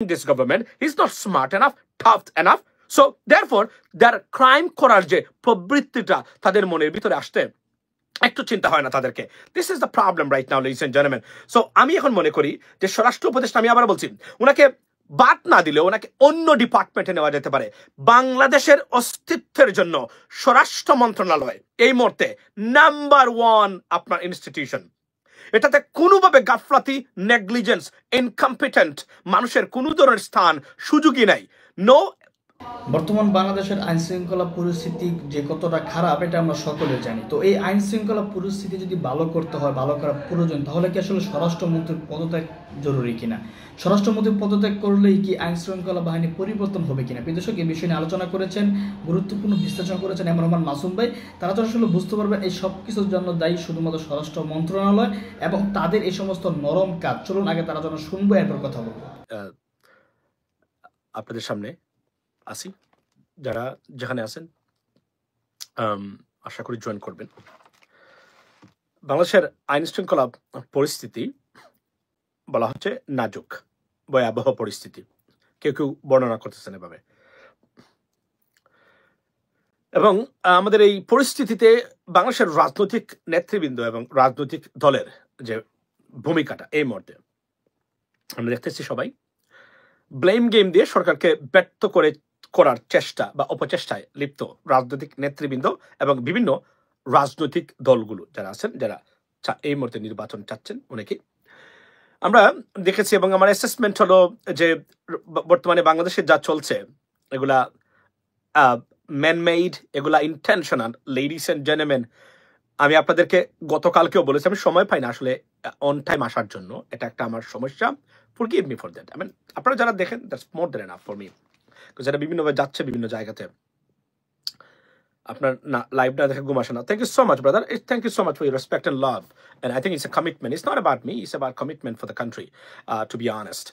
this government. He's not smart enough, tough enough. So therefore, their crime করার যে প্রবৃত্তিটা তাদের মনের ভিতরে আসতে একটু চিন্তা হয় না তাদেরকে। This is the problem right now, ladies and gentleman. So আমি এখন মনে করি যে স্বরাষ্ট্র উপদেষ্টা, আমি আবার বলছি, ওনাকে বাদ না দিলেও ওনাকে অন্য ডিপার্টমেন্টে নেওয়া যেতে পারে। বাংলাদেশের অস্তিত্বের জন্য স্বরাষ্ট্র মন্ত্রণালয় এই মুহূর্তে নাম্বার 1 আপনার ইনস্টিটিউশন। এটাতে কোনোভাবে গাফলাতি, নেগলিজেন্স, ইনকম্পিটেন্ট মানুষের কোনো ধরনের স্থান, সুযোগই নাই। নো। বর্তমান বাংলাদেশের আইন শৃঙ্খলা পরিস্থিতি যে কতটা খারাপ এটা আমরা সকলে জানি। তো এই আইন শৃঙ্খলা পরিস্থিতি যদি ভালো করতে হয়, ভালো করা প্রয়োজন, তাহলে কি আসলে স্বরাষ্ট্রমন্ত্রীর পদত্যাগ জরুরি কিনা? স্বরাষ্ট্রমন্ত্রী পদত্যাগ করলেই কি আইন শৃঙ্খলা বাহিনী পরিবর্তন হবে কিনা? বিদেশক এই বিষয় নিয়ে আলোচনা করেছেন, গুরুত্বপূর্ণ বিশ্লেষণ করেছেন এম রহমান মাসুম ভাই। তারা তো আসলে বুঝতে পারবে এই সব কিছুর জন্য দায়ী শুধুমাত্র স্বরাষ্ট্র মন্ত্রণালয় এবং তাদের এই সমস্ত নরম কাজ। চলুন আগে তারা যেন শুনবো, এরপর কথা বলবো। আপনাদের সামনে আসি, যারা যেখানে আছেন আশা করি জয়েন করবেন। বাংলাদেশের আইন শৃঙ্খলা পরিস্থিতি বলা হচ্ছে নাজুক, ভয়াবহ পরিস্থিতি, কেউ কেউ বর্ণনা করতেছেন এভাবে। এবং আমাদের এই পরিস্থিতিতে বাংলাদেশের রাজনৈতিক নেতৃবৃন্দ এবং রাজনৈতিক দলের যে ভূমিকাটা এই মুহূর্তে আমরা দেখতেছি, সবাই ব্লেম গেম দিয়ে সরকারকে ব্যর্থ করার চেষ্টা বা অপচেষ্টায় লিপ্ত রাজনৈতিক নেতৃবৃন্দ এবং বিভিন্ন রাজনৈতিক দলগুলো যারা আছেন, যারা এই মুহূর্তে নির্বাচন চাচ্ছেন, অনেকে আমরা দেখেছি। এবং আমার অ্যাসেসমেন্ট হলো যে বর্তমানে বাংলাদেশে যা চলছে এগুলা ম্যানমেইড, এগুলা ইন্টেনশনাল। লেডিস এন্ড জেন্টলম্যান, আমি আপনাদেরকে গতকালকেও বলেছি, আমি সময় পাই না আসলে অন টাইম আসার জন্য, এটা একটা আমার সমস্যা। Forgive me for that. I mean আপনারা যারা দেখেন, that's more than enough for me, যেটা বিভিন্নভাবে যাচ্ছে বিভিন্ন জায়গাতে। আপনার না লাইভটা দেখে ঘুম আসে না। Thank you so much brother, thank you so much for your respect and love, and I think it's a commitment. It's not about me, it's about commitment for the country, to be honest.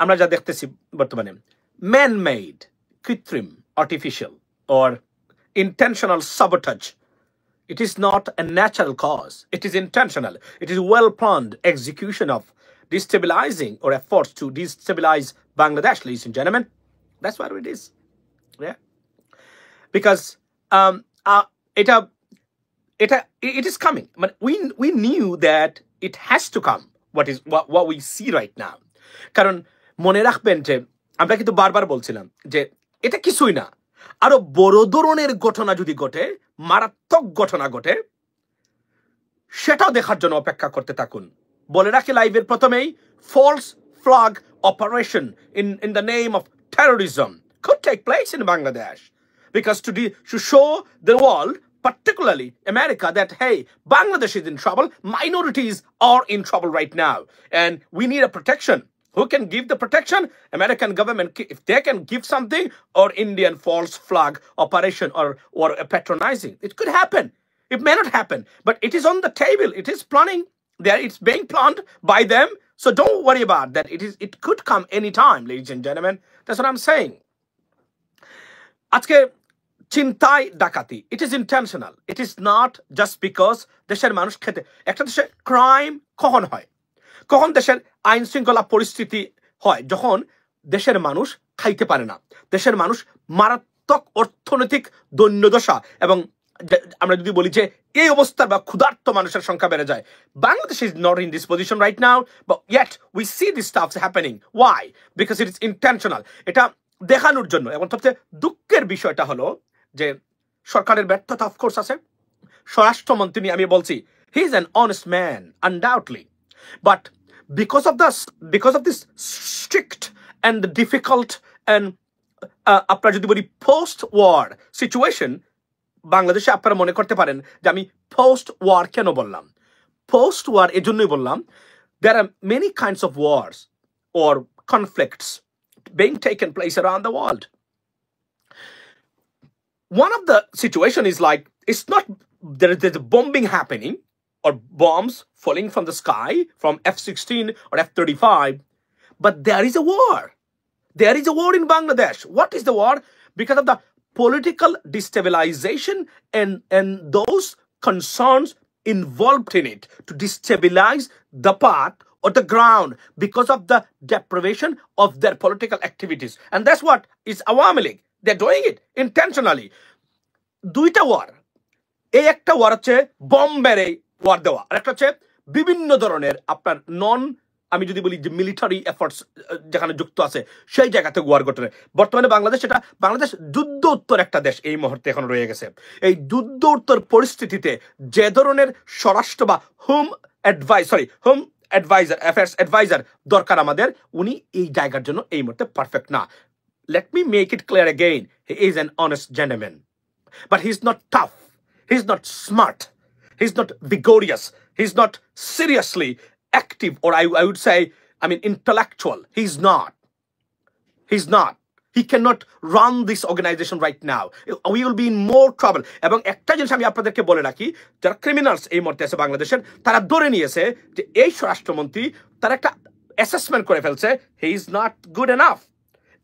আমরা যা দেখতেছি বর্তমানে man made, কৃত্রিম, artificial or intentional sabotage. It is not a natural cause. It is intentional. It is well-planned execution of destabilizing or efforts to destabilize Bangladesh, ladies and gentlemen. That's what it is. Yeah. Because it is coming. But we knew that it has to come. What we see right now. কারণ মনে রাখবেন যে আমরা কিন্তু বারবার বলছিলাম যে এটা কিছুই না, আরো বড় ধরনের ঘটনা যদি ঘটে, মারাত্মক ঘটনা ঘটে, সেটাও দেখার জন্য অপেক্ষা করতে থাকুন। বলে রাখি লাইভের প্রথমেই, false flag operation in the name of terrorism could take place in Bangladesh, because to show the world, particularly America, that hey, Bangladesh is in trouble, minorities are in trouble right now, and we need a protection. Who can give the protection? American government, if they can give something, or Indian false flag operation or patronizing. It could happen. It may not happen, but it is on the table. It is planning. It's being planned by them. So don't worry about that. It could come anytime, ladies and gentlemen. That's what I'm saying. Aajke চিন্তায় ডাকাতি, it is intentional. It is not just because দেশের মানুষ খেতে, একটা দেশে crime কখন হয়, কখন দেশের আইন শৃঙ্খলা পরিস্থিতি হয়, যখন দেশের মানুষ খাইতে পারে না, দেশের মানুষ মারাত্মক অর্থনৈতিক দৈন্যদশা, এবং আমরা যদি বলি যে এই অবস্থার বা ক্ষুধার্ত মানুষের সংখ্যা বেড়ে যায়। Bangladesh is not in this position right now, but yet we see this stuffs happening. Why? Because it is intentional. এটা দেখানোর জন্য। এবং সবচেয়ে দুঃখের বিষয়টা হলো যে সরকারের ব্যর্থতা অফকোর্স আছে। স্বরাষ্ট্রমন্ত্রী নিয়ে আমি বলছি, he is an honest man undoubtedly, but because of this strict and difficult and আপনারা যদি বলি পোস্ট ওয়ার সিচুয়েশন, বাংলাদেশে আপনারা মনে করতে পারেন যে আমি পোস্ট ওয়ার কেন বললাম। পোস্ট ওয়ার এজন্যই বললাম, there are many kinds of wars or conflicts being taken place around the world. One of the situation is like, it's not there's a bombing happening or bombs falling from the sky from F-16 or F-35, but there is a war. There is a war in Bangladesh. What is the war? Because of the political destabilization and those concerns involved in it to destabilize the path on the ground because of the deprivation of their political activities. And that's what is Awami League. They're doing it intentionally. দুইটা war, এই একটা war হচ্ছে বম্বের war দেওয়া, আর একটা হচ্ছে বিভিন্ন ধরনের আপনার আমি যদি বলি যে মিলিটারি এফোর্টস যেখানে যুক্ত আছে সেই জায়গা থেকে ওয়ার গঠনে। বর্তমানে বাংলাদেশ যুদ্ধ উত্তর একটা দেশ এই মুহূর্তে এখন রয়ে গেছে। এই যুদ্ধ উত্তর পরিস্থিতিতে যে ধরনের স্বরাষ্ট্র বা হোম অ্যাডভাইজার দরকার আমাদের, উনি এই জায়গার জন্য এই মুহূর্তে পারফেক্ট না। Let me make it clear again, he is an honest gentleman, but he's not tough, he's not smart, he's not vigorous, he's not seriously active, or I would say, intellectual. He's not. He cannot run this organization right now. We will be in more trouble. এবং একটা জিনিস আমি আপনাদেরকে বলে রাখি, যারা criminals এই মুহূর্তে আছে বাংলাদেশের, তারা ধরে নিয়েছে যে এই স্বরাষ্ট্রমন্ত্রী তার একটা অ্যাসেসমেন্ট করে ফেলছে, he is not good enough.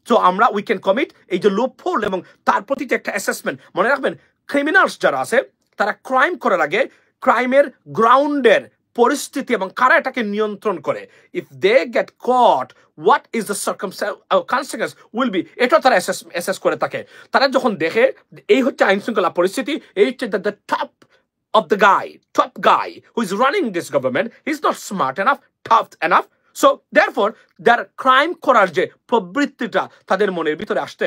তো উই ক্যান কমিট এই যে লুপহোল এবং তার প্রতি যে একটা অ্যাসেসমেন্ট, মনে রাখবেন ক্রিমিনালস যারা আছে তারা ক্রাইম করার আগে ক্রাইমের গ্রাউন্ডের পরিস্থিতি এবং কারা এটাকে নিয়ন্ত্রণ করে, if they get caught what is the consequence will be, এটাও তারা অ্যাসেস করে থাকে। তারা যখন দেখে এই হচ্ছে আইন শৃঙ্খলা পরিস্থিতি, এই হচ্ছে the top guy who is running this government, he's not smart enough, tough enough, so therefore their crime করার যে প্রবৃত্তিটা তাদের মনের ভিতরে আসতে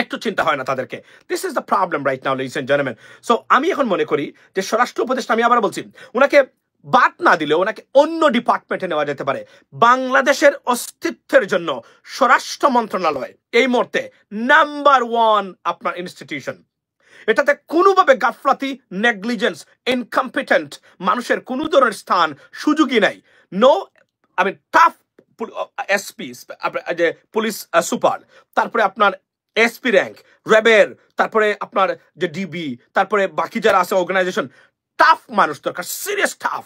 একটু চিন্তা হয় না তাদেরকে। This is the problem right now, ladies and gentleman. So আমি এখন মনে করি যে স্বরাষ্ট্র উপদেষ্টা, আমি আবার বলছি, ওনাকে বাদ না দিলে ওনাকে অন্য ডিপার্টমেন্টে নেওয়া যেতে পারে। বাংলাদেশের অস্তিত্বের জন্য স্বরাষ্ট্র মন্ত্রণালয় এই মুহূর্তে নাম্বার 1 আপনার ইনস্টিটিউশন। এটাতে কোনোভাবে গাফলাতি, নেগলিজেন্স, ইনকম্পিটেন্ট মানুষের কোনো ধরনের স্থান সুযোগই নাই। নো টাফ এসপি, যে পুলিশ সুপার, তারপরে আপনার এসপি র্যাঙ্ক, র্যাবের, তারপরে আপনার যে ডিবি, তারপরে বাকি যারা আছে অর্গানাইজেশন, টাফ মানুষ দরকার, সিরিয়াস টাফ।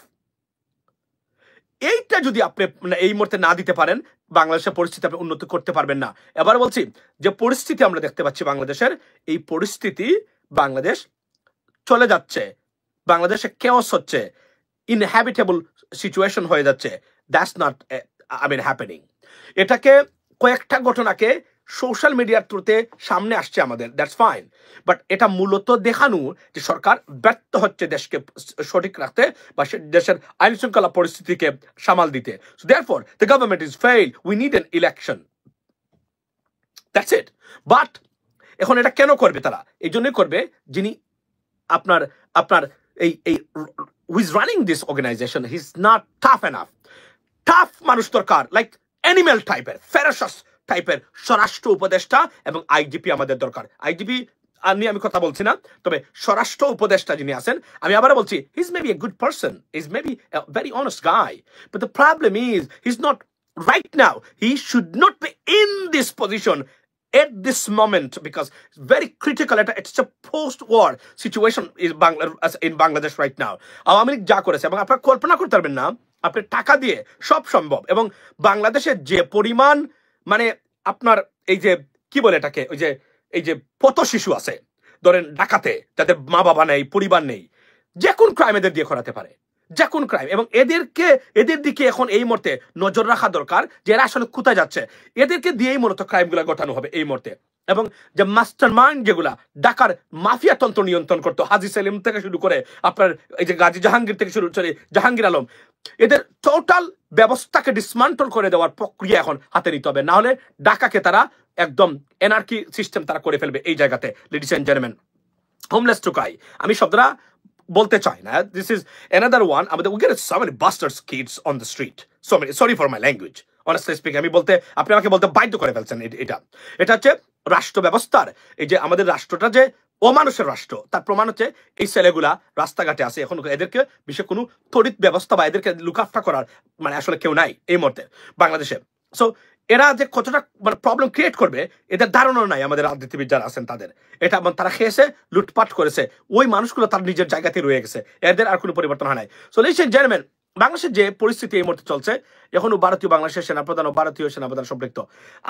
এইটা যদি আপনি এই মুহূর্তে না দিতে পারেন, বাংলাদেশের পরিস্থিতি আপনি উন্নতি করতে পারবেন না। এবার বলছি যে পরিস্থিতি আমরা দেখতে পাচ্ছি বাংলাদেশের, এই পরিস্থিতি বাংলাদেশ চলে যাচ্ছে, বাংলাদেশে কেওস হচ্ছে, ইনহ্যাবিটেবল সিচুয়েশন হয়ে যাচ্ছে। That's not happening. এটাকে কয়েকটা ঘটনাকে সোশ্যাল মিডিয়ার থ্রুতে সামনে আসছে আমাদের, দ্যাটস ফাইন, বাট এটা মূলত দেখানো যে সরকার ব্যর্থ হচ্ছে দেশকে সঠিক রাখতে বা দেশের আইন শৃঙ্খলা পরিস্থিতিকে সামাল দিতে। So therefore the government is fail, we need an election, that's it. But এখন এটা কেন করবে তারা? এই জন্যই করবে যিনি আপনার এই who is running this organization, he is not tough enough. Tough মানুষ দরকার, লাইক অ্যানিমেল টাইপের, ফেরাসাস টাইপের স্বরাষ্ট্র উপদেষ্টা এবং আইজিপি আমাদের দরকার। আইজিপি নিয়ে আমি কথা বলছি না, তবে স্বরাষ্ট্র উপদেষ্টা যিনি আছেন, আমি আবার বলছি, he is maybe a good person, is maybe a very honest guy, but the problem is he is not right now, he should not be in this position at this moment, because it's very critical. It's a post-war situation in Bangladesh right now. Awami League যা করেছে, এবং আপনারা কল্পনা করতে পারবেন না, আপনি টাকা দিয়ে সব সম্ভব। এবং বাংলাদেশের যে পরিমাণ আপনার এই যে কি বলে এটাকে, এই যে পথ শিশু আছে, ধরেন ঢাকাতে, যাদের মা বাবা নেই, পরিবার নেই, যে কোন ক্রাইম এদের দিয়ে করাতে পারে, যে কোন ক্রাইম। এবং এদের দিকে এখন এই মুহূর্তে নজর রাখা দরকার যে এরা আসলে কোথায় যাচ্ছে। এদেরকে দিয়েই মূলত ক্রাইমগুলো ঘটানো হবে এই মুহূর্তে। এবং যে মাস্টার মাইন্ড যেগুলা ঢাকার মাফিয়া তন্ত্র নিয়ন্ত্রণ করতো, হাজি সেলিম থেকে শুরু করে আপনার এই যে গাজী জাহাঙ্গীর থেকে শুরু করে জাহাঙ্গীর আলম, এদের টোটাল ব্যবস্থাকে ডিসমান্টল করে দেওয়ার প্রক্রিয়া এখন হাতে নিতে হবে, না হলে ঢাকাকে তারা একদম এনার্কি সিস্টেম তারা করে ফেলবে এই জায়গাতে। লেডিস এন্ড জেন্টলম্যান, হোমলেস টুকাই, আমি শব্দটা বলতে চাই না, দিস ইজ অ্যানাদার ওয়ান। আমাদের we get so many bastards kids on the street, so many, sorry for my language, honestly speaking, আপনি আমাকে বলতে বাধ্য করে ফেলছেন। এটা হচ্ছে রাষ্ট্র ব্যবস্থার, এই যে আমাদের রাষ্ট্রটা যে অমানুষের রাষ্ট্র, তার প্রমাণ হচ্ছে এই ছেলেগুলা রাস্তাঘাটে আছে। এখন এদেরকে বিশেষ কোনো তড়িৎ ব্যবস্থা বা এদেরকে লুকআফটা করার আসলে কেউ নাই এই মুহূর্তে বাংলাদেশে। সো এরা যে কতটা প্রবলেম ক্রিয়েট করবে এদের ধারণা নাই আমাদের রাজনীতিবিদ যারা আছেন তাদের। এটা তারা খেয়েছে, লুটপাট করেছে, ওই মানুষগুলো তার নিজের জায়গাতে রয়ে গেছে, এদের আর কোনো পরিবর্তন হয় নাই। সো লেডিস এন্ড জেন্টলম্যান, বাংলাদেশের যে পরিস্থিতি এই মুহূর্তে চলছে, এখনো ভারতীয় বাংলাদেশের সেনাপ্রধান ও ভারতীয় সেনাপ্রধান সম্পৃক্ত।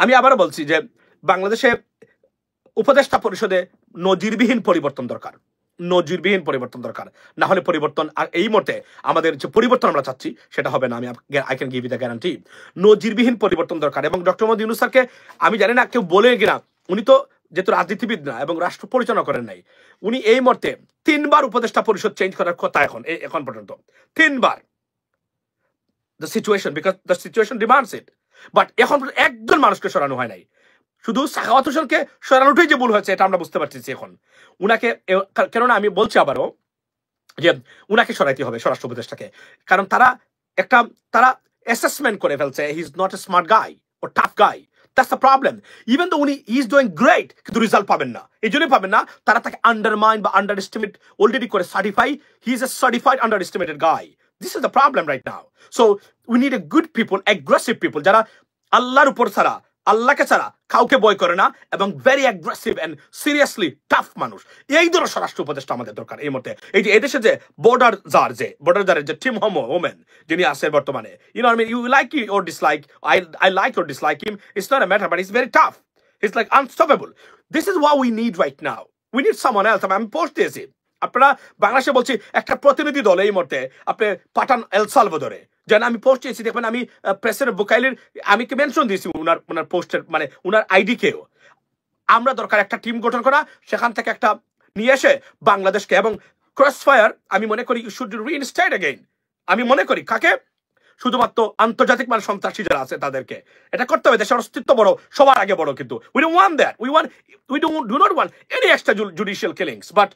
আমি আবারও বলছি যে বাংলাদেশে উপদেষ্টা পরিষদে নজিরবিহীন পরিবর্তন দরকার, নজিরবিহীন পরিবর্তন দরকার, না হলে পরিবর্তন আর এই মুহূর্তে আমাদের যে পরিবর্তন আমরা চাচ্ছি সেটা হবে না। আমি I can give you the guarantee, নজিরবিহীন পরিবর্তন দরকার। এবং ডক্টর মোহাম্মদ ইউনূস স্যারকে আমি জানি না কেউ বলে কিনা, উনি তো যেহেতু রাজনীতিবিদ না এবং রাষ্ট্র পরিচালনা করেন নাই, উনি এই মুহূর্তে 3 বার উপদেষ্টা পরিষদ চেঞ্জ করার কথা এখন পর্যন্ত 3 বার, the situation, because the situation demands it. But এখন একজন মানুষকে সরানো হয় নাই, শুধু সাখাওয়াত হোসেনকে সরানোটাই যে ভুল হয়েছে এটা আমরা বুঝতে পারতেছি এখন। উনাকে, কেননা আমি বলছি আবারও যে উনাকে সরাইতে হবে, স্বরাষ্ট্র উপদেষ্টাকে, কারণ তারা অ্যাসেসমেন্ট করে ফেলছে he is not a smart guy ও tough guy. That's the problem. Even তো উনি ইজ ডুইং গ্রেট, কিন্তু রেজাল্ট পাবেন না। এই জন্যই পাবেন না, তারা তাকে আন্ডারমাইন বা আন্ডার এস্টিমেট অলরেডি করে certify, he is a certified under estimated guy. This is the problem right now. So we need a good people, aggressive people, যারা আল্লাহর উপর ছাড়া, আল্লাহকে ছাড়া কাউকে ভয় করে না এবং very aggressive and seriously tough মানুষ। এই ধরনের স্বরাষ্ট্র উপদেষ্টা আমাদের দরকার এই মুহূর্তে। এই যে এদেশে যে বর্ডার জারের যে টিম ওমেন যিনি আছে বর্তমানে, you know I mean, you like or dislike, I like or dislike him, it's not a matter, but it's very tough, it's like unstoppable. This is what we need right now. We need someone else. আমি post দিয়েছি, আপনারা বাংলাদেশে বলছি একটা প্রতিনিধি দল এই মুহূর্তে আপনি পাঠান এল সালভাদরে, যেন আমি পোস্ট দিয়েছি, দেখবেন আমি প্রেসিডেন্ট বুকাইলের আমি মেনশন দিয়েছি উনার পোস্টের, মানে উনার আইডি কেও। আমরা দরকার একটা টিম গঠন করা, সেখান থেকে একটা নিয়ে এসে বাংলাদেশকে, এবং ক্রস ফায়ার আমি মনে করি ইউ শুড রিইনস্টেট অ্যাগেইন। আমি মনে করি কাকে, শুধুমাত্র আন্তর্জাতিক মানে সন্ত্রাসী যারা আছে তাদেরকে এটা করতে হবে। দেশের অস্তিত্ব বড়, সবার আগে বড়, কিন্তু we don't want that, we do not want any extra judicial killings, but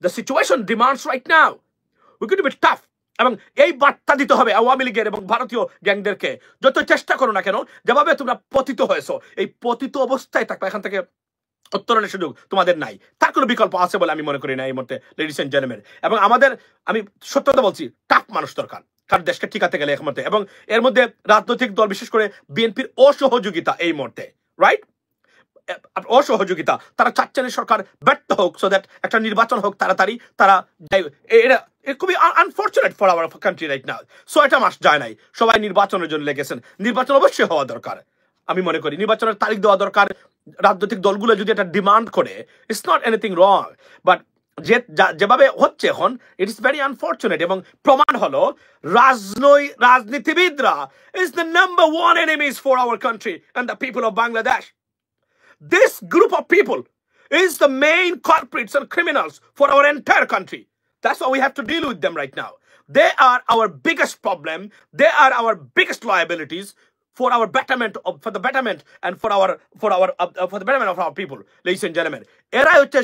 the situation demands right now. We could be tough. এবং এই বার্তা দিতে হবে আওয়ামী লীগের এবং ভারতীয় গ্যাংদেরকে, যত চেষ্টা করো না কেন, যেভাবে তোমরা পতিত হয়েছো, এই পতিত অবস্থায় থাকবে, এখান থেকে উত্তরণের সুযোগ তোমাদের নাই। তার কোনো বিকল্প আছে বলে আমি মনে করি না এই মুহূর্তে, লেডিস এন্ড জেন্টলম্যান। এবং আমি সত্যতা বলছি, টাফ মানুষ দরকার, কারণ দেশকে ঠিকাতে গেলে এক মুহূর্তে। এবং এর মধ্যে রাজনৈতিক দল, বিশেষ করে বিএনপির অসহযোগিতা এই মুহূর্তে, রাইট, অসহযোগিতা। তারা চাচ্ছেন সরকার ব্যর্থ হোক, সো দ্যাট একটা নির্বাচন হোক তাড়াতাড়ি। তারা এটা খুবই unfortunate for our country right now. 6টা মাস যায় নাই, সবাই নির্বাচনের জন্য লেগেছেন। নির্বাচন অবশ্যই হওয়া দরকার, আমি মনে করি নির্বাচনের তারিখ দেওয়া দরকার। রাজনৈতিক দলগুলো যদি এটা ডিমান্ড করে, it's not anything wrong, but যেভাবে হচ্ছে এখন, ইট ইস ভেরি আনফর্চুনেট। এবং প্রমাণ হলো রাজনীতিবিদরা is the number 1 enemies for our country and the people of Bangladesh. This group of people is the main culprits and criminals for our entire country. That's why we have to deal with them right now. They are our biggest problem. They are our biggest liabilities for our betterment, for the betterment and for the betterment of our people, ladies and gentlemen. এরা হচ্ছে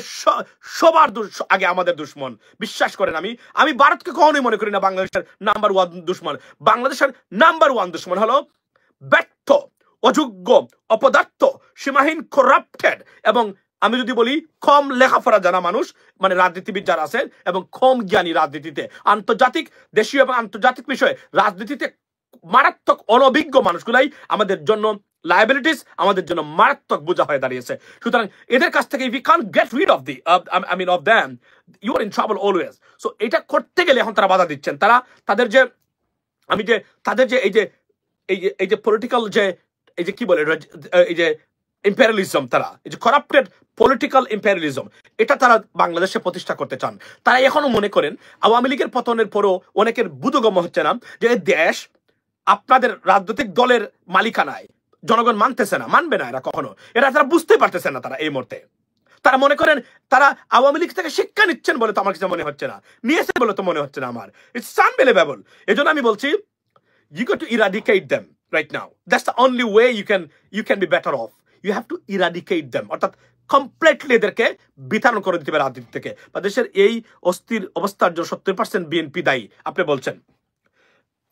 সবার আগে আমাদের দুশ্মন। বিশ্বাস করেন, আমি ভারতকে কখনোই মনে করি না বাংলাদেশের নাম্বার 1 দুশ্মন। বাংলাদেশের নাম্বার 1 দুশ্মন হলো ব্যর্থ, অযোগ্য, অপদার্থ, সীমাহীন করাপ্টেড, এবং আমি যদি বলি কম লেখাপড়া জানা মানুষ, মানে রাজনীতিবিদ যারা আছেন, এবং কম জ্ঞানী রাজনীতিতে, আন্তর্জাতিক, দেশীয় এবং আন্তর্জাতিক বিষয়ে রাজনীতিতে মারাত্মক অনভিজ্ঞ মানুষগুলাই আমাদের জন্য লায়াবিলিটিস, আমাদের জন্য মারাত্মক বোঝা হয়ে দাঁড়িয়েছে। সুতরাং এদের কাছ থেকে, if we can't get rid of of them, you are in trouble always. So এটা করতে গেলে এখন তারা বাধা দিচ্ছেন। তাদের যে এই যে পলিটিক্যাল যে এই যে কি বলে, এই যে ইম্পেরিয়ালিজম, তারা এই যে করাপ্টেড পলিটিক্যাল ইম্পেরিয়ালিজম, এটা তারা বাংলাদেশে প্রতিষ্ঠা করতে চান। তারা এখনো মনে করেন আওয়ামী লীগের পতনের পরও অনেকের বোধগম্য হচ্ছে না যে দেশ আপনাদের রাজনৈতিক দলের মালিকানায়, জনগণ মানবে না এরা কখনো, এটা তারা বুঝতে পারতেছে না। তারা এই মুহূর্তে তারা মনে করেন তারা আওয়ামী লীগ থেকে শিক্ষা নিচ্ছেন বলে তো আমার কিছু মনে হচ্ছে না, নিয়েছে বলে তো মনে হচ্ছে না আমার। It's unbelievable. এজন্য আমি বলছি, you got to eradicate them right now. That's the only way you can be better off. You have to eradicate them. অর্থাৎ কমপ্লিটলি এদেরকে বিতাড়ন করে দিতে হবে রাজনীতি থেকে। বা দেশের এই অস্থির অবস্থার জন্য 70% বিএনপি দায়ী আপনি বলছেন।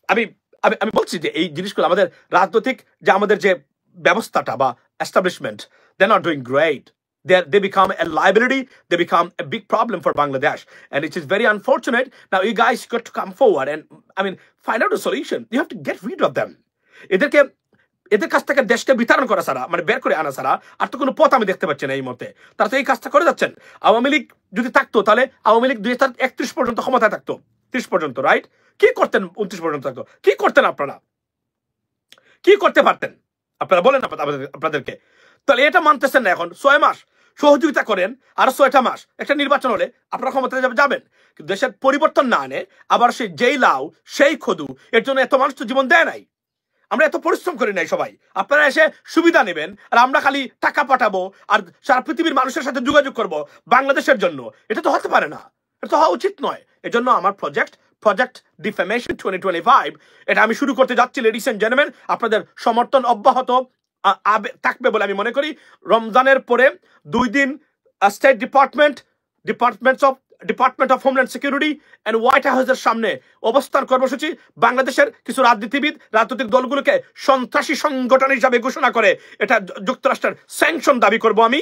আমি বলছি যে এই জিনিসগুলো আমাদের রাজনৈতিক যে আমাদের যে ব্যবস্থাটা বা establishment, they're not doing great. They become a liability. They become a big problem for Bangladesh, and it is very unfortunate. Now you guys got to come forward and find out a solution. You have to get rid of them. এদের কাছ থেকে দেশকে বিতরণ করা ছাড়া, মানে বের করে আনা ছাড়া আর তো কোনো পথ আমি দেখতে পাচ্ছি না এই মুহূর্তে। তারা তো এই কাজটা করে যাচ্ছেন। আওয়ামী লীগ যদি থাকতো, তাহলে আওয়ামী লীগ 2031 পর্যন্ত ক্ষমতায় থাকতো, 30 পর্যন্ত, রাইট? কি করতেন? 29 পর্যন্ত থাকতো, কি করতেন আপনারা? কি করতে পারতেন আপনারা? বলেন আপনাদেরকে। তাহলে এটা মানতেছেন না এখন 6 মাস। সহযোগিতা করেন আরো 6টা মাস, একটা নির্বাচন হলে আপনারা ক্ষমতায় যাবেন, কিন্তু দেশের পরিবর্তন না আনে আবার সেই যেই লাউ সেই খদু, এর জন্য এত মানুষ তো জীবন দেয় নাই। আমরা এত পরিশ্রম করি নাই সবাই, আপনারা এসে সুবিধা নেবেন আর আমরা খালি টাকা পাঠাবো আর সারা পৃথিবীর মানুষের সাথে যোগাযোগ করব বাংলাদেশের জন্য। এটা তো হতে পারে না, এটা তো হওয়া উচিত নয়। এজন্য আমার প্রজেক্ট ডিফেমেশন 2025 এটা আমি শুরু করতে যাচ্ছি। লেডিস এন্ড জেন্টলম্যান, আপনাদের সমর্থন অব্যাহত থাকবে বলে আমি মনে করি। রমজানের পরে 2 দিন state department of homeland security and White হাউসের সামনে অবস্থান কর্মসূচি বাংলাদেশের কিছু রাজনৈতিক দলগুলোকে সন্ত্রাসী সংগঠন হিসাবে ঘোষণা করে এটা যুক্তরাষ্ট্রের স্যাংশন দাবি করব আমি।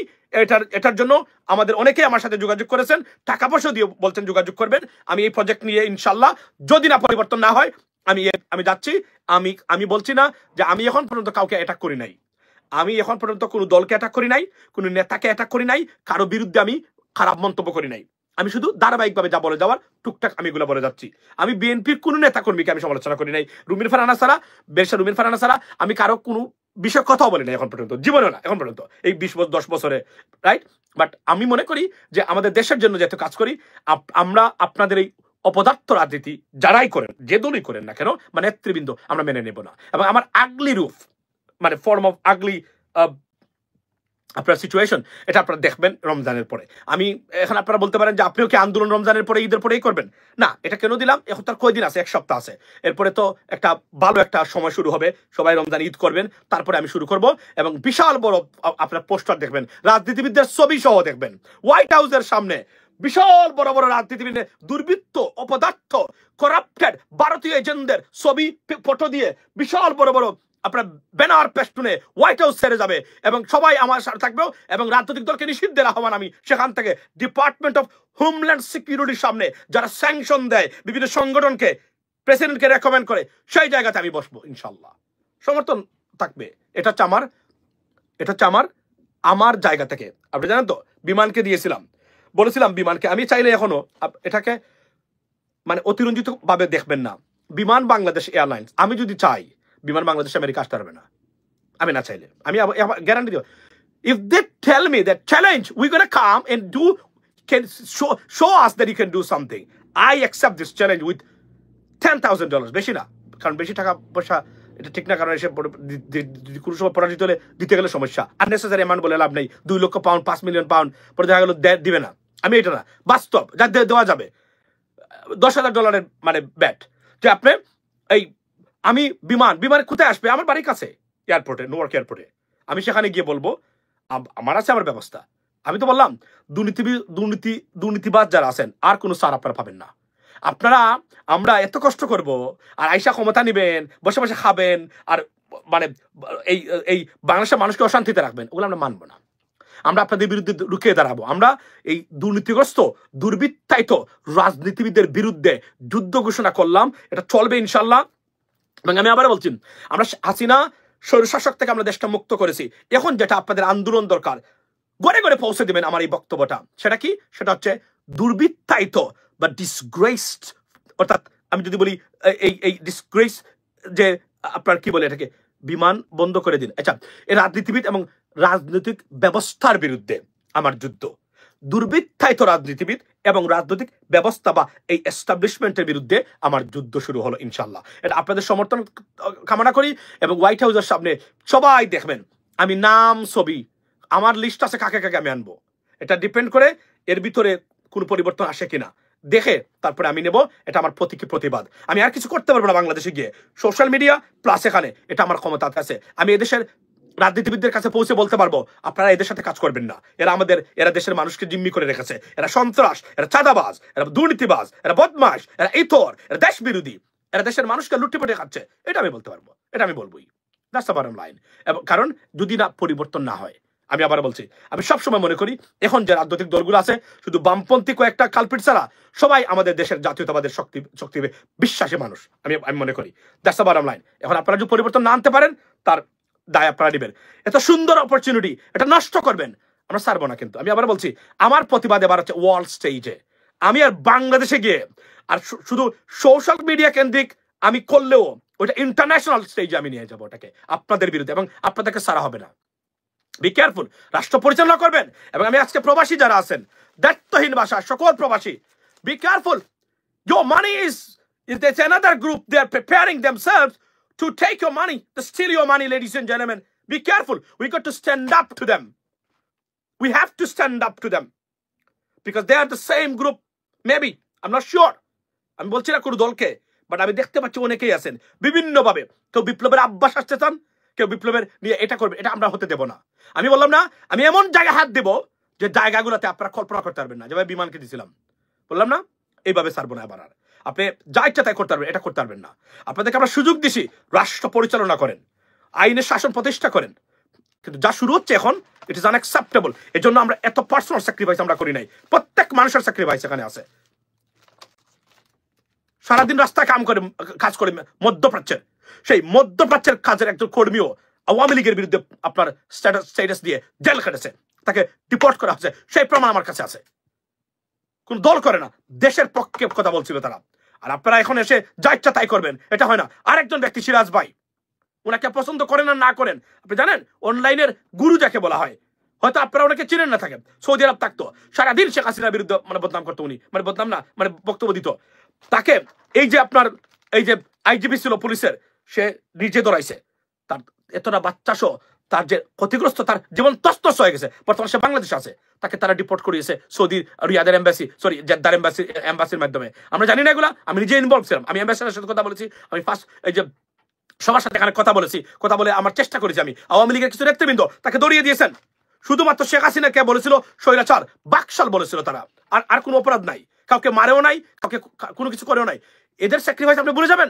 এটার জন্য আমাদের অনেকেই আমার সাথে যোগাযোগ করেছেন, টাকা পয়সা দিয়ে বলছেন যোগাযোগ করবেন। আমি এই প্রজেক্ট নিয়ে ইনশাল্লাহ যদি না পরিবর্তন না হয় আমি যাচ্ছি। আমি বলছি না যে আমি এখন পর্যন্ত কাউকে অ্যাটাক করি নাই, আমি এখন পর্যন্ত কোনো দলকে অ্যাটাক করি নাই, কোনো নেতাকে অ্যাটাক করি নাই, কারো বিরুদ্ধে আমি খারাপ মন্তব্য করি নাই। আমি শুধু ধারাবাহিকভাবে যা বলে যাওয়ার টুকটাক আমি এগুলো বলে যাচ্ছি। আমি বিএনপির কোনো নেতা কর্মীকে আমি সমালোচনা করি নাই, রুমিন ফারহানা ছাড়া আমি কারো কোনো বিষয় কথাও বলি নাই এখন পর্যন্ত, জীবনেও না এখন পর্যন্ত, এই 10 বছরে, রাইট? বাট আমি মনে করি যে আমাদের দেশের জন্য যেহেতু কাজ করি, আমরা আপনাদের এই অপদার্থ রাজনীতি যারাই করেন, যে দলই করেন না কেন, মানে নেতৃবৃন্দ, আমরা মেনে নেব না। এবং আমার আগলি রূপ, মানে ফর্ম অফ আগলি আপনার সিচুয়েশন, এটা আপনারা দেখবেন রমজানের পরে। আমি এখন আপনারা বলতে পারেন যে আপনিও কি আন্দোলন রমজানের পরে, ঈদের পরেই করবেন? না, এটা কেন দিলাম, এখন তার কয়দিন আছে, 1 সপ্তাহ আছে। এরপরে তো একটা ভালো একটা সময় শুরু হবে, সবাই রমজান ঈদ করবেন, তারপরে আমি শুরু করব। এবং বিশাল বড় আপনার পোস্টার দেখবেন, রাজনীতিবিদদের ছবি সহ দেখবেন হোয়াইট হাউসের সামনে, বিশাল বড় বড় রাজনীতিবিদ, দুর্বৃত্ত, অপদার্থ, করাপ্টেড ভারতীয় এজেন্টদের ছবি ফটো দিয়ে বিশাল বড় বড় আপনার ব্যানার পেস্টুনে হোয়াইট হাউস ছেড়ে যাবে এবং সবাই আমার সাথে থাকবেও। এবং রাজনৈতিক দলকে নিষিদ্ধের আহ্বান আমি সেখান থেকে ডিপার্টমেন্ট অফ হোমল্যান্ড সিকিউরিটির সামনে, যারা স্যাংশন দেয় বিভিন্ন সংগঠনকে, প্রেসিডেন্টকে রেকমেন্ড করে, সেই জায়গাতে আমি বসবো ইনশাল্লাহ। সমর্থন থাকবে। এটা হচ্ছে আমার জায়গা থেকে। আপনি জানেন তো, বিমানকে দিয়েছিলাম, বলেছিলাম বিমানকে আমি চাইলে এখনো এটাকে মানে অতিরঞ্জিত ভাবে দেখবেন না। বিমান বাংলাদেশ এয়ারলাইন্স, আমি যদি চাই বিমান বাংলাদেশ আমেরিকা আসতে পারবে না, আমি না চাইলে। আমি গ্যারান্টি দিব, if they tell me that challenge, we're going to come and show us that you can do something, I accept this challenge with $10,000, বেশি না, কারণ বেশি টাকা পয়সা এটা ঠিক না, কারণ এসে কোনো সময় পরাজিত হলে দিতে গেলে সমস্যা, আননেসেসারি অ্যামাউন্ট বলে লাভ নেই। 2 লক্ষ পাউন্ড, 5 মিলিয়ন পাউন্ড পরে দেখা গেল দিবে না। আমি এটা না, বাস্তব যা দেওয়া যাবে, $10,000 মানে ব্যাট, যে আপনি এই আমি বিমানে কোথায় আসবে, আমার বাড়ির কাছে এয়ারপোর্টে, নিউইয়র্ক এয়ারপোর্টে, আমি সেখানে গিয়ে বলবো আমার আছে আমার ব্যবস্থা। আমি তো বললাম দুর্নীতিবাজ যারা আছেন আর কোনো সার আপনারা পাবেন না। আমরা এত কষ্ট করব আর আইসা ক্ষমতা নিবেন, বসে বসে খাবেন আর মানে এই বাংলাদেশের মানুষকে অশান্তিতে রাখবেন, ওগুলো আমরা মানবো না। আমরা আপনাদের বিরুদ্ধে রুখে দাঁড়াবো। আমরা এই দুর্নীতিগ্রস্ত দুর্বৃত্তায়িত রাজনীতিবিদদের বিরুদ্ধে যুদ্ধ ঘোষণা করলাম, এটা চলবে ইনশাল্লাহ। এবং আমি আবার বলছি, আমরা হাসিনা স্বৈরশাসক থেকে আমরা দেশটা মুক্ত করেছি। এখন যেটা আপনাদের আন্দোলন দরকার, ঘরে ঘরে পৌঁছে দেবেন আমার এই বক্তব্যটা, সেটা কি? সেটা হচ্ছে দুর্বৃত্তায়িত বা ডিসগ্রেসড, অর্থাৎ আমি যদি বলি এই ডিসগ্রেস, যে আপনার কি বলে এটাকে, বিমান বন্ধ করে দিন। আচ্ছা, এই রাজনীতিবিদ এবং রাজনৈতিক ব্যবস্থার বিরুদ্ধে আমার যুদ্ধ, দুর্বৃত্তায়িত রাজনীতিবিদ এবং রাজনৈতিক ব্যবস্থা বা এই এস্টাবলিশমেন্টের বিরুদ্ধে আমার যুদ্ধ শুরু হলো ইনশাল্লাহ। এটা আপনাদের সমর্থন কামনা করি। এবং হোয়াইট হাউসের সামনে সবাই দেখবেন, আমি নাম ছবি, আমার লিস্ট আছে কাকে কাকে আমি আনবো। এটা ডিপেন্ড করে এর ভিতরে কোনো পরিবর্তন আসে কিনা, দেখে তারপরে আমি নেব। এটা আমার প্রতিবাদ। আমি আর কিছু করতে পারবো না বাংলাদেশে গিয়ে, সোশ্যাল মিডিয়া প্লাস এখানে, এটা আমার ক্ষমতা আছে। আমি এদেশের রাজনীতিবিদদের কাছে পৌঁছে বলতে পারবো আপনারা এদের সাথে কাজ করবেন না, এরা দেশের মানুষকে জিম্মি করে রেখেছে, এরা সন্ত্রাস, এরা চাঁদাবাজ, এরা দুর্নীতিবাজ, এরা বদমাশ, এরা ইতর, এরা দেশ বিরোধী, এরা দেশের মানুষকে লুটিপুটে খাচ্ছে। এটা আমি বলতে পারবো, এটা আমি বলবোই। That's the bottom line. এবং কারণ যদি না পরিবর্তন না হয়, আমি আবার বলছি, আমি সবসময় মনে করি এখন যে রাজনৈতিক দলগুলো আছে শুধু বামপন্থী কয়েকটা কালপিট ছাড়া সবাই আমাদের দেশের জাতীয়তাবাদের শক্তি বিশ্বাসী মানুষ, আমি মনে করি। That's the bottom line. এখন আপনারা যদি পরিবর্তন না আনতে পারেন, তার দায় আপনারা নেবেন। এত সুন্দর অপরচুনিটি, এটা নষ্ট করবেন, আমরা ছাড়বো না। কিন্তু আমি আবার বলছি, আমার প্রতিবাদ এবার হচ্ছে ওয়ার্ল্ড স্টেজে। আমি আর বাংলাদেশে গিয়ে আর শুধু সোশ্যাল মিডিয়া কেন্দ্রিক আমি করলেও ওইটা ইন্টারন্যাশনাল স্টেজে আমি নিয়ে যাবো ওটাকে আপনাদের বিরুদ্ধে, এবং আপনাদেরকে ছাড়া হবে না। Be careful. রাষ্ট্র পরিচালনা করবেন, এবং আমি আজকে প্রবাসী যারা আছেন, দায়িত্বহীন ভাষা সকল প্রবাসী, be careful. Your money is there's another group, they are preparing themselves to take your money, to steal your money, ladies and gentlemen. Be careful. We got to stand up to them. We have to stand up to them because they are the same group. Maybe, I'm not sure. আমি বলছি না কোনো দলকে, but আমি দেখতে পাচ্ছি অনেকেই আছেন বিভিন্নভাবে। কেউ বিপ্লবের আব্বাস আসতে চান, কেউ বিপ্লবের নিয়ে এটা করবে, এটা আমরা হতে দেব না। আমি বললাম না আমি এমন জায়গায় হাত দেব যে জায়গাগুলোতে আপনারা কল্পনা করতে পারবেন না। যেভাবে বিমানকে দিয়েছিলাম, বললাম না এইভাবে ছাড়বো না এবার আর। আপনি যা ইচ্ছা তাই করতে পারবেন, এটা করতে পারবেন না। আপনাদেরকে আমরা সুযোগ দিছি, রাষ্ট্র পরিচালনা করেন, আইনের শাসন প্রতিষ্ঠা করেন, কিন্তু যা শুরু হচ্ছে এখন ইট ইজ আনএক্সেপ্টেবল। এর জন্য আমরা এত পার্সোনাল স্যাক্রিফাইস আমরা করি নাই, প্রত্যেক মানুষের স্যাক্রিফাইস এখানে আছে। সারাদিন রাস্তায় কাজ করে মধ্যপ্রাচ্যের, সেই মধ্যপ্রাচ্যের কাজের একজন কর্মীও আওয়ামী লীগের বিরুদ্ধে আপনার স্ট্যাটাস দিয়ে জেল কেটেছে, তাকে ডিপোর্ট করা হচ্ছে, সেই প্রমাণ আমার কাছে আছে। কোন দল করে না, দেশের পক্ষে কথা বলছিল তারা। আর আপনারা এখন এসে যা ইচ্ছা তাই করবেন, এটা হয় না। আরেকজন ব্যক্তি সিরাজ ভাই, ওনাকে পছন্দ করেন আর না করেন, আপনি জানেন অনলাইনের গুরু যাকে বলা হয়, হয়তো আপনারা ওনাকে চিনেন না থাকেন, সৌদি আরব থাকতো, সারাদিন শেখ হাসিনার বিরুদ্ধে বদনাম করতো উনি, বদনাম না বক্তব্য দিত। তাকে এই যে আপনার এই যে আইজিপি ছিল পুলিশের, সে নিজে ধরাইছে, তার এতটা বাচ্চা সহ তার যে ক্ষতিগ্রস্ত, তার জীবন তস্তস হয়ে গেছে। বর্তমানে সে বাংলাদেশে আছে, তাকে তারা ডিপোর্ট করিয়েছে সৌদি রিয়াদের এম্বাসি, সরি জেদ্দার এম্বাসির মাধ্যমে। আমরা জানি না এগুলা, আমি নিজে ইনভলভ ছিলাম, আমি এম্বাসিডারের সাথে কথা বলেছি, আমি ফার্স্ট এই যে সবার সাথে এখানে কথা বলেছি, কথা বলে আমার চেষ্টা করেছি। আমি আওয়ামী লীগের কিছু নেতৃবৃন্দ তাকে দড়িয়ে দিয়েছেন, শুধুমাত্র শেখ হাসিনা কে বলেছিল স্বৈরাচার, বাকশাল বলেছিল তারা, আর কোনো অপরাধ নাই, কাউকে মারেও নাই, কাউকে কোনো কিছু করেও নাই। এদের স্যাক্রিফাইস আপনি ভুলে যাবেন?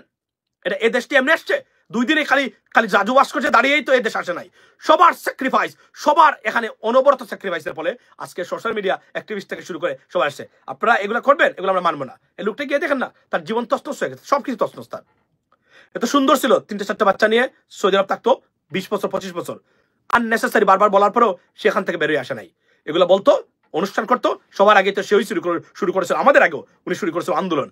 এটা এ দেশটি এমনি আসছে, 2 দিনে খালি জাজু ওয়াশ করছে দাঁড়িয়েই তো এই দেশ আসে নাই। সবার স্যাক্রিফাইস, সবার এখানে অনবরত স্যাক্রিফাইসের ফলে আজকে সোশ্যাল মিডিয়া অ্যাক্টিভিস্ট থেকে শুরু করে সবাই আসছে। আপনারা এগুলো করবেন, এগুলো আমরা মানবো না। এই লোকটা গিয়ে দেখেন না, তার জীবন তছনছ হয়ে গেছে, সবকিছু তছনছ। তার এত সুন্দর ছিল, 3-4টা বাচ্চা নিয়ে সৌদি আরব থাকতো, 20 বছর 25 বছর, আননেসেসারি বারবার বলার পরেও সেখান থেকে বেরোয় আসে নাই। এগুলো বলতো, অনুষ্ঠান করতো, সবার আগে তো সেই শুরু করেছিল, আমাদের আগেও উনি শুরু করেছিল আন্দোলন।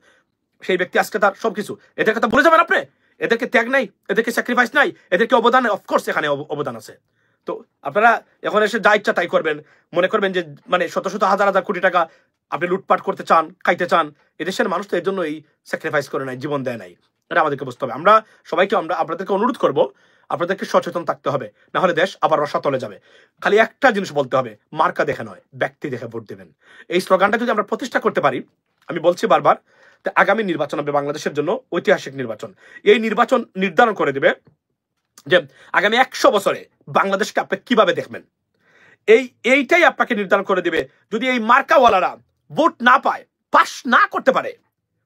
সেই ব্যক্তি আজকে তার সবকিছু। এদের কথা বলে যাবেন আপনি? এদেরকে ত্যাগ নাই, এদেরকে স্যাক্রিফাইস নাই, এদেরকে অবদান, অফকোর্স এখানে অবদান আছে। তো আপনারা এখন এসে যা ইচ্ছা তাই করবেন, মনে করবেন যে শত শত হাজার হাজার কোটি টাকা আপনি লুটপাট করতে চান, খাইতে চান। এদেশের মানুষ তো এর জন্য এই স্যাক্রিফাইস করে নাই, জীবন দেয় নাই। এটা আমাদেরকে বুঝতে হবে। আমরা সবাইকে আপনাদেরকে অনুরোধ করব, আপনাদেরকে সচেতন থাকতে হবে, না হলে দেশ আবার রসাতলে যাবে। খালি একটা জিনিস বলতে হবে, মার্কা দেখে নয়, ব্যক্তি দেখে ভোট দেবেন। এই স্লোগানটা যদি আমরা প্রতিষ্ঠা করতে পারি, আমি বলছি বারবার, আগামী নির্বাচন হবে বাংলাদেশের জন্য ঐতিহাসিক নির্বাচন। এই নির্বাচন নির্ধারণ করে দেবে যে আগামী 100 বছরে বাংলাদেশকে আপনি কিভাবে দেখবেন। এইটাই আপনাকে নির্ধারণ করে দিবে। যদি এই মার্কাওয়ালারা ভোট না পায়, পাস না করতে পারে,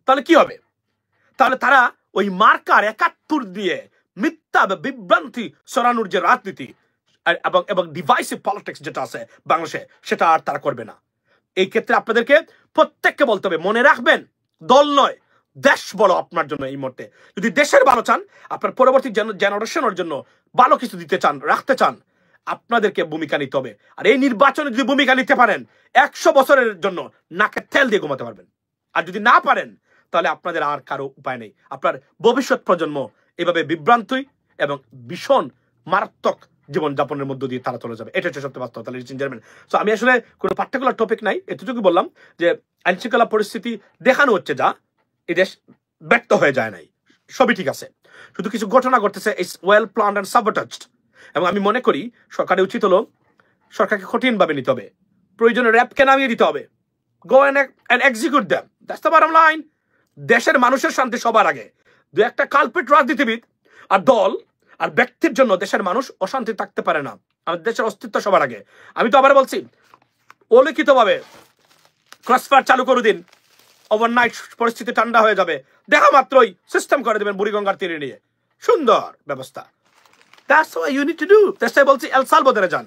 তাহলে কি হবে? তাহলে তারা ওই মার্কার 71 দিয়ে মিথ্যা বিভ্রান্তি ছড়ানোর যে রাজনীতি এবং ডিভাইসিভ পলিটিক্স যেটা আছে বাংলাদেশে, সেটা আর তারা করবে না। এই ক্ষেত্রে আপনাদেরকে প্রত্যেককে বলতে হবে, মনে রাখবেন দল নয়, দেশ বড় আপনার জন্য। এই মুহূর্তে যদি দেশের ভালো চান, আপনার পরবর্তী জেনারেশনের জন্য ভালো কিছু দিতে চান, রাখতে চান, আপনাদেরকে ভূমিকা নিতে হবে। আর এই নির্বাচনে যদি ভূমিকা নিতে পারেন, 100 বছরের জন্য নাকে তেল দিয়ে ঘুমাতে পারবেন। আর যদি না পারেন, তাহলে আপনাদের আর কারো উপায় নেই। আপনার ভবিষ্যৎ প্রজন্ম এভাবে বিভ্রান্তি এবং ভীষণ মারাত্মক জীবনযাপনের মধ্য দিয়ে তারা চলে যাবে। এটা হচ্ছে সত্যি বাস্তবতা, লিডিস এন্ড জেন্টলম্যান। সো আমি আসলে কোনো পার্টিকুলার টপিক নাই, এতটুকু বললাম যে আইন শৃঙ্খলা পরিস্থিতি দেখানো হচ্ছে যা, এই দেশ ব্যর্থ হয়ে যায় নাই, সবই ঠিক আছে। শুধু কিছু ঘটনা ঘটতেছে, ইটস ওয়েল প্ল্যান্ড এন্ড সাবটাজড। এবং আমি মনে করি সরকারের উচিত হলো, সরকারকে কঠিনভাবে নিতে হবে, প্রয়োজনে র্যাবকে নামিয়ে দিতে হবে। Go and execute them, that's the bottom line. দেশের মানুষের শান্তি সবার আগে। 2-1টা কালপিট রাজনীতিবিদ আর দল আর ব্যক্তির জন্য দেশের মানুষ অশান্তি থাকতে পারে না। আমাদের দেশের অস্তিত্ব সবার আগে। আমি তো আবার বলছি, অলিখিতভাবে ক্রসফায়ার চালু করে দিন, ওভারনাইট পরিস্থিতি ঠান্ডা হয়ে যাবে, দেখা মাত্রই সিস্টেম করে দেবেন বুড়িগঙ্গার তীরে নিয়ে, সুন্দর ব্যবস্থা। That's what you need to do. That's why বলছি এল সালভাদরে যান,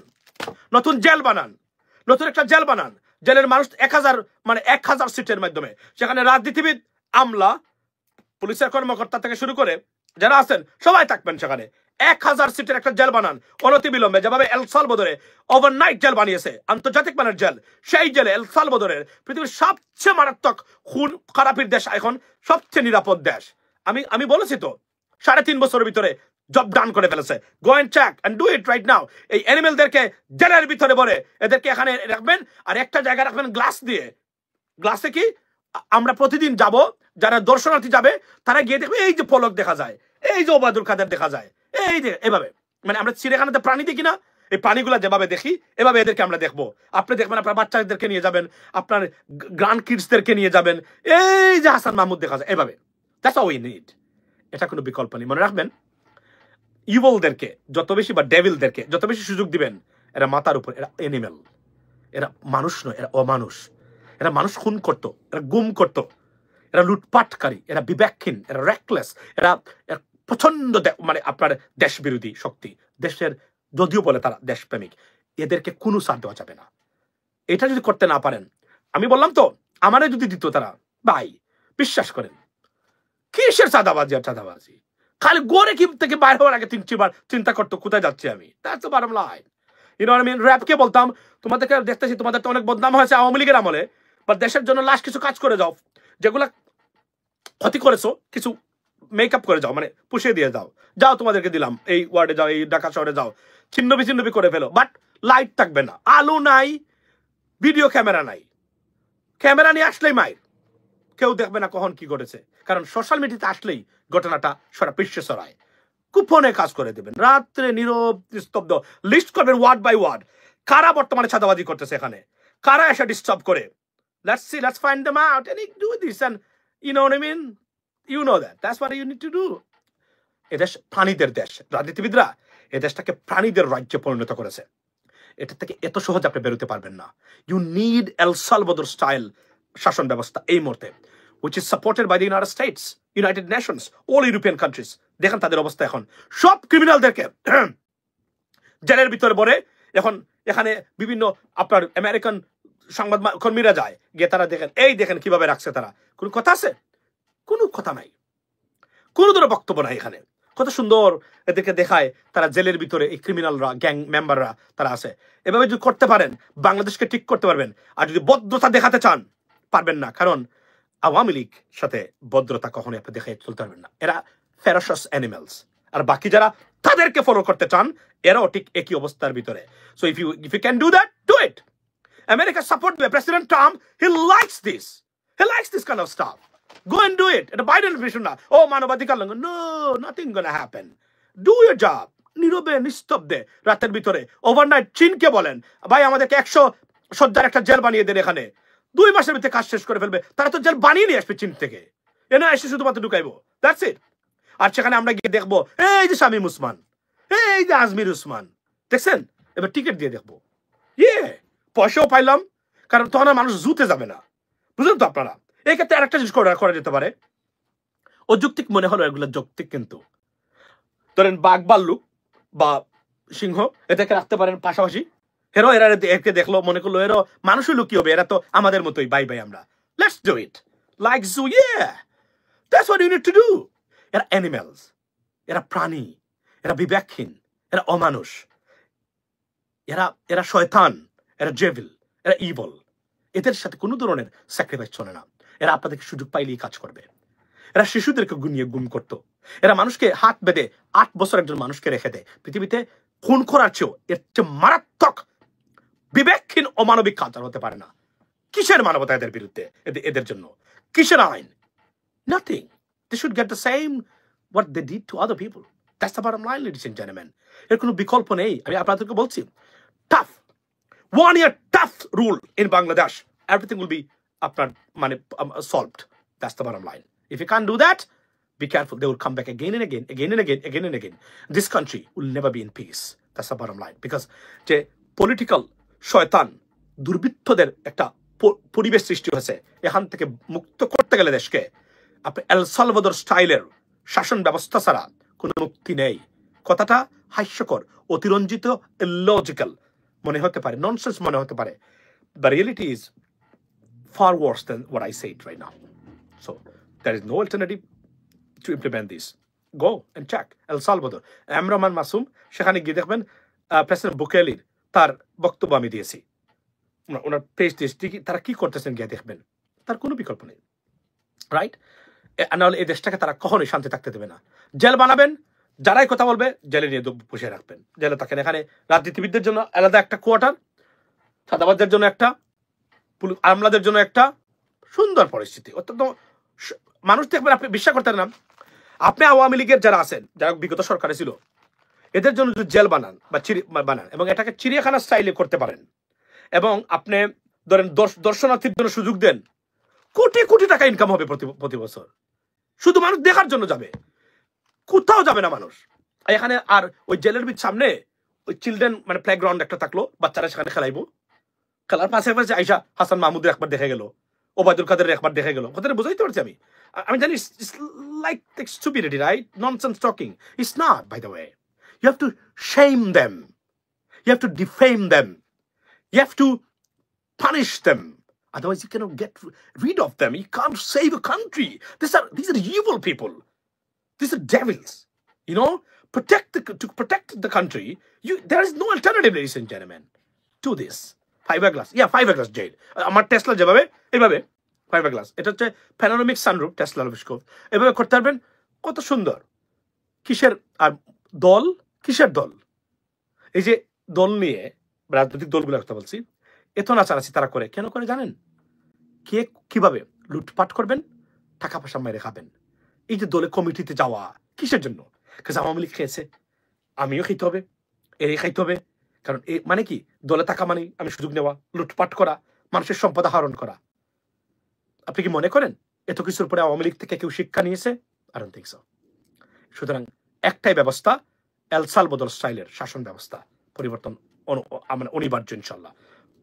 নতুন জেল বানান, নতুন একটা জেল বানান। জেলের মানুষ 1000 সিটের মাধ্যমে, সেখানে রাজনীতিবিদ, আমলা, পুলিশের কর্মকর্তা থেকে শুরু করে যারা আছেন সবাই থাকবেন সেখানে। 1000 সিটের একটা জেল বানান অনতি বিলম্বে, যেভাবে এল সালভাদরে ওভারনাইট জেল বানিয়েছে, আন্তর্জাতিক মানের জেল। সেই জেলে এল সালভাদরের পৃথিবীর সবচেয়ে মারাত্মক খুন খারাপির দেশ, এখন সবচেয়ে নিরাপদ দেশ। আমি বলেছি তো, 3.5 বছরের ভিতরে জব ডান করে ফেলেছে। Go and check and do it right now. এই অ্যানিমেলদেরকে জেলের ভিতরে ভরে এদেরকে এখানে রাখবেন, আর একটা জায়গায় রাখবেন গ্লাস দিয়ে। গ্লাসে কি আমরা প্রতিদিন যাব, যারা দর্শনার্থী যাবে তারা গিয়ে দেখবে এই যে পলক দেখা যায়, এই যে ওবায়দুল কাদের দেখা যায়, এই যে এভাবে, মানে আমরা চিড়িয়াখানাতে প্রাণী দেখি না, এই প্রাণীগুলা যেভাবে দেখি এভাবে এদেরকে আমরা দেখবো। আপনি দেখবেন আপনার বাচ্চাদেরকে নিয়ে যাবেন, আপনার গ্র্যান্ড কিডসদেরকে নিয়ে যাবেন, এই যে হাসান মাহমুদ দেখা যায় এভাবে। That's all we need. এটা কোনো বিকল্প নেই। মনে রাখবেন, ইভলদেরকে যত বেশি বা ডেভিলদেরকে যত বেশি সুযোগ দিবেন, এরা মাথার উপর, এরা এনিমেল, এরা মানুষ নয়, এরা অমানুষ। এরা মানুষ খুন করত, এরা গুম করত, এরা লুটপাটকারী, এরা বিবেকহীন, এরা রেকলেস, এরা প্রচন্ড মানে আপনার দেশ বিরোধী শক্তি। দেশের যদিও বলে তারা দেশপ্রেমিক, এদেরকে কোনো ছাড় দেওয়া যাবে না। এটা যদি করতে না পারেন, আমি বললাম তো, আমারে যদি দিত তারা, ভাই বিশ্বাস করেন কিসের চাঁদাবাজি আর চাঁদাবাজি, খালি গোরে কি থেকে বাইর হওয়ার আগে 3-4 চিন্তা করতো কোথায় যাচ্ছি আমি। That's the bottom line. You know আমি র‍্যাপকে বলতাম, তোমাদেরকে দেখতেছি তোমাদের তো অনেক বদনাম হয়েছে আওয়ামী লীগের আমলে, বা দেশের জন্য লাস্ট কিছু কাজ করে যাও, যেগুলা ক্ষতি করেছো কিছু মেকআপ করে যাও, মানে পুষিয়ে দিয়ে যাও, যাও তোমাদেরকে দিলাম, এই ওয়ার্ডে যাও, এই ঢাকা শহরে যাও, ছিন্ন বিচ্ছিন্ন করে ফেলো, বাট লাইট থাকবে না, আলো নাই, ভিডিও ক্যামেরা নাই, ক্যামেরা নিয়ে আসলেই মাইর, কেউ দেখবে না কখন কি ঘটেছে, কারণ সোশ্যাল মিডিয়াতে আসলেই ঘটনাটা সারা বিশ্বে ছড়ায়। কুপনে কাজ করে দেবেন, রাত্রে নীরব নিস্তব্ধ লিস্ট করবেন ওয়ার্ড বাই ওয়ার্ড, কারা বর্তমানে ছাদাবাজি করতেছে এখানে, কারা এসে ডিস্টার্ব করে, let's see, let's find them out and do this, and you know what I mean, you know that's what you need to do. এদেশ প্রাণীদের দেশ, রাজনীতিবিদরা এই দেশটাকে প্রাণীদের রাজ্যে পরিণত করেছে। এটা থেকে এত সহজে আপনি বেরোতে পারবেন না। You need El Salvador style শাসন ব্যবস্থা এই মুহূর্তে, which is supported by the United States, United Nations, all European countries. দেখেন তাদের অবস্থা এখন, সব ক্রিমিনালদেরকে জেলের ভিতরে ভরে, এখন এখানে বিভিন্ন আপনার আমেরিকান সংবাদ কর্মীরা যায় গিয়ে, তারা দেখেন, এই দেখেন কিভাবে রাখছে তারা, কোনো কথা আছে? কোনো কথা নাই, কোনো ধরনের বক্তব্য নাই এখানে। কত সুন্দর এদেরকে দেখায়, তারা জেলের ভিতরে এই ক্রিমিনালরা, গ্যাং মেম্বাররা তারা আছে। এভাবে যদি করতে পারেন বাংলাদেশকে ঠিক করতে পারবেন। আর যদি ভদ্রতা দেখাতে চান পারবেন না, কারণ আওয়ামী লীগ সাথে ভদ্রতা কখনোই আপনি দেখে চলতে পারবেন না। এরা ফেরাশাস অ্যানিমেলস, আর বাকি যারা তাদেরকে ফলো করতে চান এরাও ঠিক একই অবস্থার ভিতরে। So if you can do that, do it. America support দেবে, president Trump, he likes this kind of stuff. Go and do it. এটা বাইডেন ভিশন না, ও মানবাধিকার লঙ্ঘন, no, nothing gonna happen. Do your job, নীরবে নিস্তব্ধে রাতের ভিতরে। ওভারনাইট চীনকে বলেন, ভাই আমাদেরকে 100 শয্যার একটা জেল বানিয়ে দেন এখানে, 2 মাসের ভিতরে কাজ শেষ করে ফেলবে। তারা তো জেল বানিয়ে নিয়ে আসবে চীন থেকে, এনে এসে শুধুমাত্র ঢুকাইবো, দ্যাটস ইট। আর সেখানে আমরা গিয়ে দেখবো, এই যে শামীম উসমান, এই যে আজমির উসমান, দেখছেন, এবার টিকিট দিয়ে দেখবো, পয়সাও পাইলাম, কারণ তখন আর মানুষ জুতে যাবে না, বুঝলেন তো আপনারা। এই ক্ষেত্রে আরেকটা জিনিস করা যেতে পারে, অযৌক্তিক মনে হলো এগুলো যৌক্তিক, কিন্তু ধরেন বাঘ, ভাল্লুক বা সিংহ এদেরকে রাখতে পারেন পাশাপাশি, এরা একে দেখলো, মনে করলো এরা মানুষই লুকি হবে, এরা তো আমাদের মতোই, বাই আমরা, let's do it like zoo, that's what you need to do. এরা অ্যানিমেলস, এরা প্রাণী, এরা বিবেকহীন, এরা অমানুষ, এরা শয়তান, এরা ডেভিল, এরা ইভল। এদের সাথে কোনো ধরনের স্যাক্রিফাইস চলে না। এরা আপনাদেরকে সুযোগ পাইলেই কাজ করবে। এরা শিশুদেরকে গুম করতো, এরা মানুষকে হাত বেঁধে 8 বছর একজন মানুষকে রেখে দেয়। পৃথিবীতে খুন করার চেয়েও এর চেয়ে মারাত্মক বিবেকহীন অমানবিক কাজ আর হতে পারে না। কিসের মানবতা এদের বিরুদ্ধে, এদের জন্য কিসের আইন? Nothing. They should get the same what they did to other people. That's the bottom line, ladies and gentlemen. এর কোনো বিকল্প নেই। আমি আপনাদেরকে বলছি, tough 1 year tough rule in Bangladesh, everything will be আপনার মানে solved. That's the bottom line. If you can't do that, be careful. They will come back again and again. This country will never be in peace. That's the bottom line. Because যে political শয়তান দুর্বৃত্তদের একটা পরিবেশ সৃষ্টি হয়েছে, এখান থেকে মুক্ত করতে গেলে দেশকে আপনি এল সালভাদোর স্টাইলের শাসন ব্যবস্থা ছাড়া কোনো মুক্তি নেই। কথাটা হাস্যকর, অতিরঞ্জিত, ইললজিক্যাল মনে হতে পারে, ননসেন্স মনে হতে পারে, but reality is far worse than what I said right now. So there is no alternative to implement this. Go and check El Salvador. Emraman Masum, সেখানে গিয়ে দেখবেন প্রেসিডেন্ট বুকেলির তার বক্তব্য আমি দিয়েছি, ওনার পেজ দিয়েছি, তারা কি করতেছেন গিয়ে দেখবেন, তার কোনো বিকল্প নেই, রাইট? নাহলে এই দেশটাকে তারা কখনোই শান্তি থাকতে দেবে না। জেল বানাবেন, যারাই কথা বলবে জেলে নিয়ে বসে রাখবেন, জেলে থাকেন। এখানে রাজনীতিবিদদের জন্য আলাদা একটা কোয়ার্টার, সাদাবাজদের জন্য একটা, আমলাদের জন্য একটা, সুন্দর পরিস্থিতি। অত্যন্ত মানুষ দেখবেন, আপনি বিশ্বাস করতেন না, আপনি আওয়ামী লীগের যারা আছেন, যারা বিগত সরকারে ছিল, এদের জন্য যদি জেল বানান বা বানান এবং এটাকে চিড়িয়াখানা স্টাইলে করতে পারেন, এবং আপনি ধরেন দর্শনার্থীর জন্য সুযোগ দেন, কোটি কোটি টাকা ইনকাম হবে প্রতি বছর। শুধু মানুষ দেখার জন্য যাবে, কোথাও যাবে না মানুষ। এখানে আর ওই জেলের সামনে ওই চিলড্রেন মানে প্লেগ্রাউন্ড একটা থাকলো, বাচ্চারা সেখানে খেলাইবো, খেলার পাশে আইসা হাসান মাহমুদের একবার দেখে গেল, ওবায়দুল কাদের একবার দেখে গেল। কথাটা বুঝাইতে পারছি আমি জানি like stupidity, right? Nonsense talking. It's not, by the way. You have to shame them. You have to defame them. You have to punish them. Otherwise, you cannot get rid of them. You can't save a country. These are evil people. These are devils. You know, to protect the country, there is no alternative, ladies and gentlemen, to this. Fiberglass. Yeah, fiberglass jail. আমার Tesla যেভাবে এইভাবে fibreglass, এটা হচ্ছে panoramic sunroof Tesla অফিসকোপ, এভাবে করতে পারবেন। কত সুন্দর। কিসের আর দল, কিসের দল? এই যে দল নিয়ে রাজনৈতিক দলগুলোর কথা বলছি, এত নাচানাচি তারা করে কেন করে জানেন? কে কিভাবে লুটপাট করবেন, টাকা পয়সা মেরে খাবেন। এই যে দলে কমিটিতে যাওয়া কিসের জন্য? কারণ আওয়ামী লীগ খেয়েছে, আমিও খাইতে হবে, এরই খাইতে হবে। কারণ মানে কি, দলে টাকা মানে আমি সুযোগ নেওয়া, লুটপাট করা, মানুষের সম্পদ আহরণ করা। আপনি কি মনে করেন এত কিছুর পরে আওয়ামী লীগ থেকে কেউ শিক্ষা নিয়েছে? I don't think so. সুতরাং একটাই ব্যবস্থা, এল সালভাদর স্টাইলের শাসন ব্যবস্থা পরিবর্তন অনিবার্য, ইনশাল্লাহ।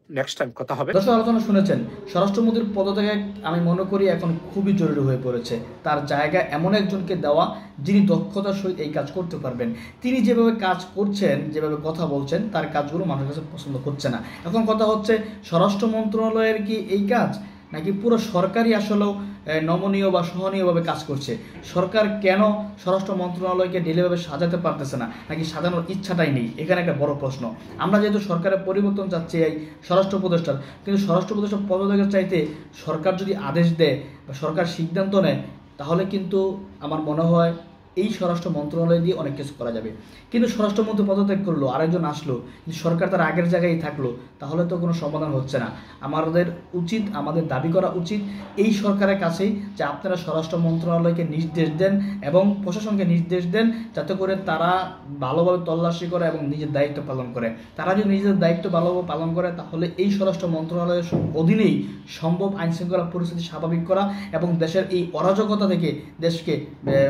নেক্সট টাইম কথা হবে। দর্শক, আলোচনা শুনেছেন, স্বরাষ্ট্রমন্ত্রীর পদত্যাগ আমি মনে করি এখন খুবই জরুরি হয়ে পড়েছে। তার জায়গা এমন একজনকে দেওয়া যিনি দক্ষতার সহিত এই কাজ করতে পারবেন। তিনি যেভাবে কাজ করছেন, যেভাবে কথা বলছেন, তার কাজগুলো মানুষের কাছে পছন্দ হচ্ছে না। এখন কথা হচ্ছে, স্বরাষ্ট্র মন্ত্রণালয়ের কি এই কাজ, নাকি পুরো সরকারই আসলেও নমনীয় বা সহনীয়ভাবে কাজ করছে? সরকার কেন স্বরাষ্ট্র মন্ত্রণালয়কে ঢিলেভাবে সাজাতে পারতেছে না, নাকি সাজানোর ইচ্ছাটাই নেই? এখানে একটা বড় প্রশ্ন। আমরা যেহেতু সরকারের পরিবর্তন চাচ্ছি এই স্বরাষ্ট্র উপদেষ্টার, কিন্তু স্বরাষ্ট্র উপদেষ্টার পদত্যাগের চাইতে সরকার যদি আদেশ দেয় বা সরকার সিদ্ধান্ত নেয়, তাহলে কিন্তু আমার মনে হয় এই স্বরাষ্ট্র মন্ত্রণালয় দিয়ে অনেক কিছু করা যাবে। কিন্তু স্বরাষ্ট্রমন্ত্রী পদত্যাগ করলো, আরেকজন আসলো, কিন্তু সরকার তার আগের জায়গায় থাকলো, তাহলে তো কোনো সমাধান হচ্ছে না। আমাদের দাবি করা উচিত এই সরকারের কাছেই যে আপনারা স্বরাষ্ট্র মন্ত্রণালয়কে নির্দেশ দেন এবং প্রশাসনকে নির্দেশ দেন, যাতে করে তারা ভালোভাবে তল্লাশি করে এবং নিজের দায়িত্ব পালন করে। তারা যদি নিজেদের দায়িত্ব ভালোভাবে পালন করে, তাহলে এই স্বরাষ্ট্র মন্ত্রণালয়ের অধীনেই সম্ভব আইন শৃঙ্খলা পরিস্থিতি স্বাভাবিক করা এবং দেশের এই অরাজকতা থেকে দেশকে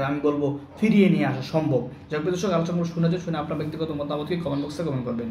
আমি বলবো ফিরিয়ে নিয়ে আসা সম্ভব। যাক, দর্শক, আলোচনা শুনে আপনার ব্যক্তিগত মতামতকে কমেন্ট বক্সে কমেন্ট করবেন।